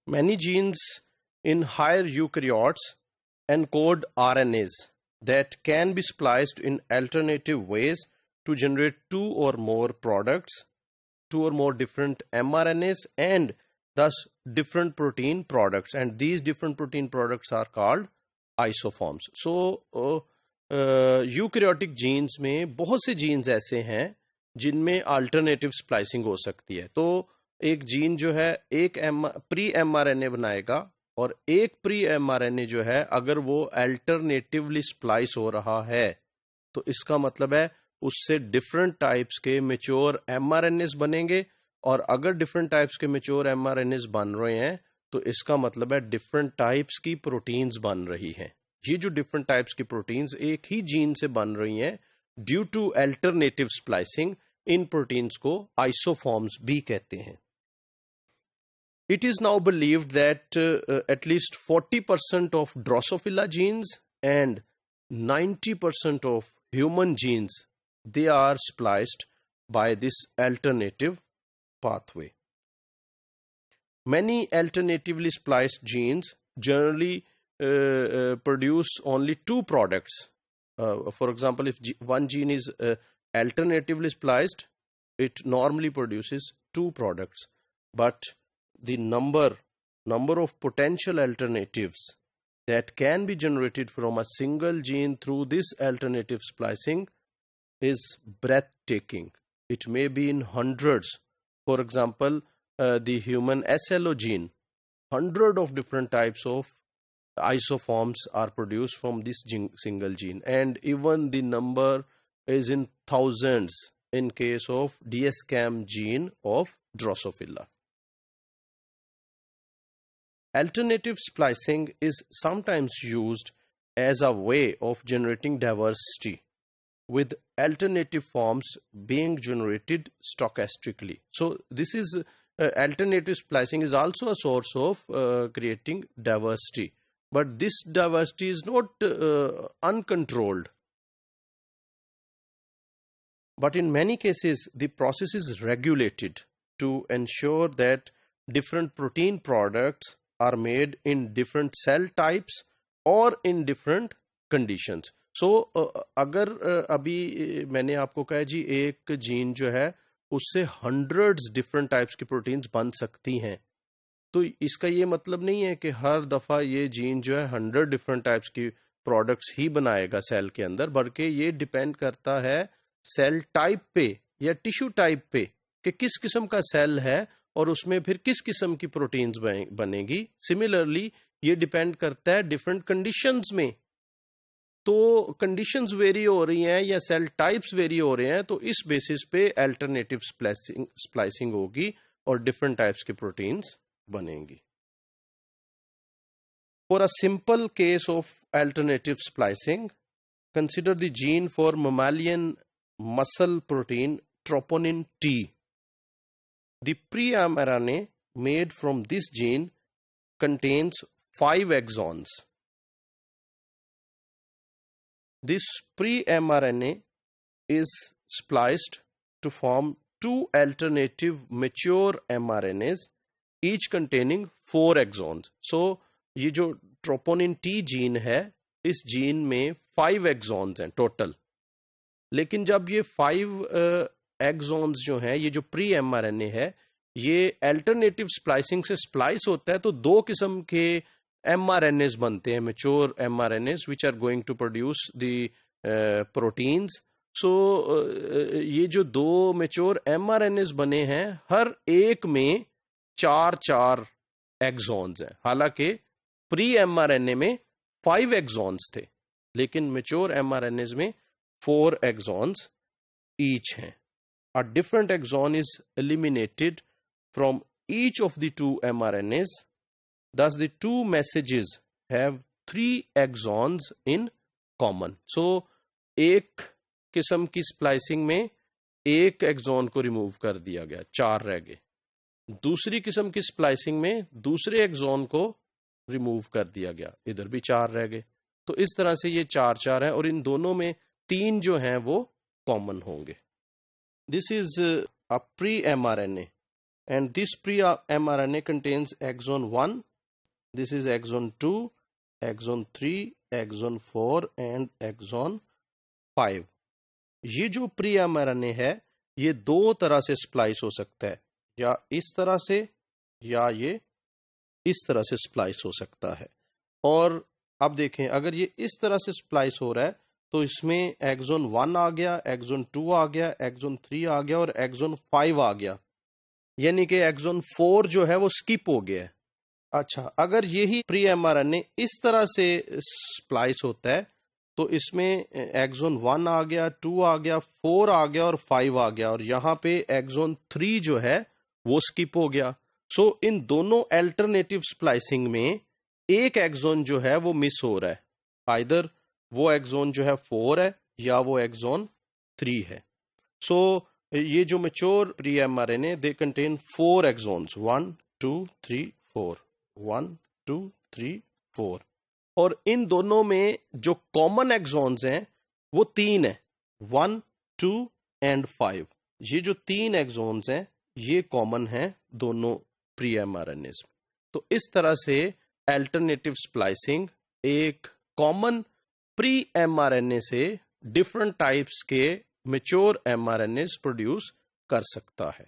Many genes in higher eukaryotes encode RNAs that can be spliced in alternative ways to generate two or more products, two or more different mRNAs, and thus different protein products. And these different protein products are called isoforms. So eukaryotic genes में बहुत से jeans ऐसे हैं जिनमें alternative splicing हो सकती है. तो एक जीन जो है एक प्री एमआरएनए बनाएगा, और एक प्री एमआरएनए जो है अगर वो अल्टरनेटिवली स्प्लाइस हो रहा है तो इसका मतलब है उससे डिफरेंट टाइप्स के मैच्योर एमआरएनएस बनेंगे. और अगर डिफरेंट टाइप्स के मैच्योर एमआरएनएस बन रहे हैं तो इसका मतलब है डिफरेंट टाइप्स की प्रोटीन्स बन रही हैं. ये जो डिफरेंट टाइप्स की प्रोटीन्स एक ही जीन से बन रही हैं ड्यू टू अल्टरनेटिव स्प्लाइसिंग, इन प्रोटीन्स को आइसोफॉर्म्स भी कहते हैं. It is now believed that at least 40% of Drosophila genes and 90% of human genes, they are spliced by this alternative pathway. Many alternatively spliced genes generally produce only two products. For example, if one gene is alternatively spliced, it normally produces two products. But the number of potential alternatives that can be generated from a single gene through this alternative splicing is breathtaking. It may be in hundreds. For example, the human SLO gene, 100 of different types of isoforms are produced from this single gene, and even the number is in thousands in case of DSCAM gene of Drosophila. Alternative splicing is sometimes used as a way of generating diversity, with alternative forms being generated stochastically. So this is alternative splicing is also a source of creating diversity, but this diversity is not uncontrolled. But in many cases, the process is regulated to ensure that different protein products are made in different cell types or in different conditions. So अगर अभी मैंने आपको कहा जी एक gene जो है उससे hundreds different types की प्रोटीन्स बन सकती हैं, तो इसका ये मतलब नहीं है कि हर दफा ये जीन जो है 100 different types की प्रोडक्ट्स ही बनाएगा सेल के अंदर, बल्कि ये डिपेंड करता है सेल टाइप पे या टिश्यू टाइप पे कि किस किस्म का सेल है और उसमें फिर किस किस्म की प्रोटीन्स बनेगी. सिमिलरली ये डिपेंड करता है डिफरेंट कंडीशंस में. तो कंडीशंस वेरी हो रही हैं या सेल टाइप्स वेरी हो रहे हैं, तो इस बेसिस पे अल्टरनेटिव स्प्लाइसिंग होगी और डिफरेंट टाइप्स की प्रोटीन्स बनेंगी. For a simple case of alternative splicing, consider the gene for mammalian muscle protein troponin T. The pre-mRNA made from this gene contains 5 exons. This pre-mRNA is spliced to form two alternative mature mRNAs, each containing 4 exons. So, ये जो troponin T gene है, इस gene में 5 exons हैं total. लेकिन जब ये 5 exons जो हैं, ये जो प्री एमआरएनए है, ये अल्टरनेटिव स्प्लाइसिंग से स्प्लाइस होता है, तो दो किस्म के एमआरएनएस बनते हैं, mature mRNAs which are going to produce the proteins. So ये जो दो मैच्योर एमआरएनएस बने हैं, हर एक में 4 एक्सॉन्स हैं. हालांकि प्री एमआरएनए में 5 एक्सॉन्स थे, लेकिन मैच्योर एमआरएनएस में 4 एक्सॉन्स each हैं. A different exon is eliminated from each of the 2 mRNAs. Thus, the 2 messages have 3 exons in common. So, एक किस्म की स्प्लाइसिंग में एक एक्सॉन को रिमूव कर दिया गया, 4 रह गए. दूसरी किस्म की स्प्लाइसिंग में दूसरे एक्सॉन को रिमूव कर दिया गया, इधर भी 4 रह गए. तो इस तरह से ये 4 है, और इन दोनों में 3 जो हैं वो कॉमन होंगे. This is a pre-mRNA. and this pre-mRNA contains exon 1, this is exon 2, exon 3, exon 4 and exon 5. ये जो pre-mRNA है ये दो तरह से स्प्लाइस हो सकता है, या इस तरह से या ये इस तरह से स्प्लाइस हो सकता है। और अब देखें, अगर ये इस तरह से स्प्लाइस हो रहा है तो इसमें एक्सोन 1 आ गया, एक्सोन 2 आ गया, एक्सोन 3 आ गया और एक्सोन 5 आ गया, यानी कि एक्सोन 4 जो है वो स्किप हो गया है। अच्छा, अगर यही प्री एमआरएनए इस तरह से स्प्लाइस होता है तो इसमें एक्सोन 1 आ गया, 2 आ गया, 4 आ गया और 5 आ गया, और यहाँ पे एक्सोन 3 जो है वो स्किप हो गया। सो इन दोनों अल्टरनेटिव स्प्लाइसिंग में एक एक्सोन जो है वो मिस हो रहा है, आइदर वो एक्सोन जो है 4 है या वो एक्सोन 3 है। सो ये जो mature pre mRNA they contain 4 exons, 1 2 3 4, 1 2 3 4, और इन दोनों में जो कॉमन एक्सोन्स हैं वो 3 है, 1 2 एंड 5। ये जो 3 एक्सोन्स हैं ये कॉमन है दोनों प्री एमआरएनएस में। तो इस तरह से अल्टरनेटिव स्प्लाइसिंग एक कॉमन प्री एमआरएनए से डिफरेंट टाइप्स के मैच्योर एमआरएनएस प्रोड्यूस कर सकता है।